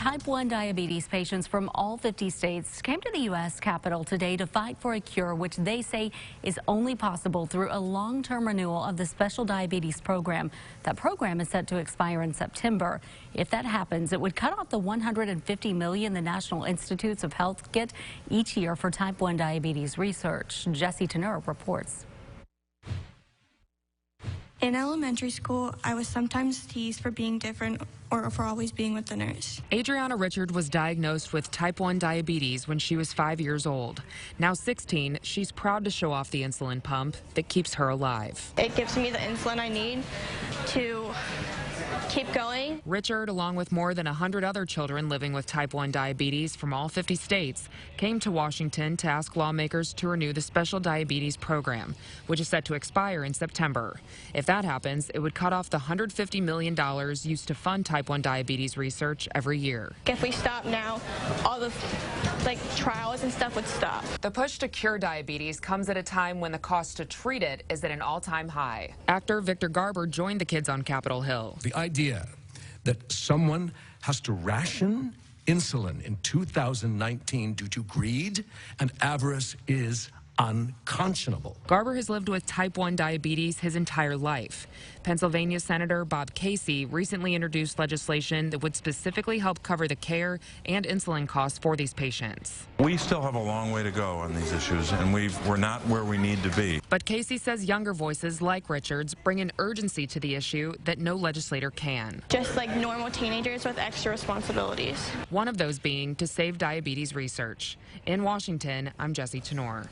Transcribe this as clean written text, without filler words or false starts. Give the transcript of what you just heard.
Type 1 diabetes patients from all 50 states came to the U.S. Capitol today to fight for a cure, which they say is only possible through a long-term renewal of the Special Diabetes Program. That program is set to expire in September. If that happens, it would cut off the $150 million the National Institutes of Health get each year for Type 1 diabetes research. Jesse Tenor reports. In elementary school, I was sometimes teased for being different or for always being with the nurse. Adriana Richard was diagnosed with type 1 diabetes when she was 5 years old. Now 16, she's proud to show off the insulin pump that keeps her alive. It gives me the insulin I need to keep going. Richard, along with more than 100 other children living with type 1 diabetes from all 50 states, came to Washington to ask lawmakers to renew the Special Diabetes Program, which is set to expire in September. If that happens, it would cut off the $150 million used to fund type 1 diabetes research every year. If we stop now, all the trials and stuff would stop. The push to cure diabetes comes at a time when the cost to treat it is at an all-time high. Actor Victor Garber joined the kids on Capitol Hill. The idea that someone has to ration insulin in 2019 due to greed and avarice is unconscionable. Garber has lived with type 1 diabetes his entire life. Pennsylvania Senator Bob Casey recently introduced legislation that would specifically help cover the care and insulin costs for these patients. We still have a long way to go on these issues, and we're not where we need to be. But Casey says younger voices like Richard's bring an urgency to the issue that no legislator can. Just like normal teenagers with extra responsibilities. One of those being to save diabetes research. In Washington, I'm Jesse Tenor.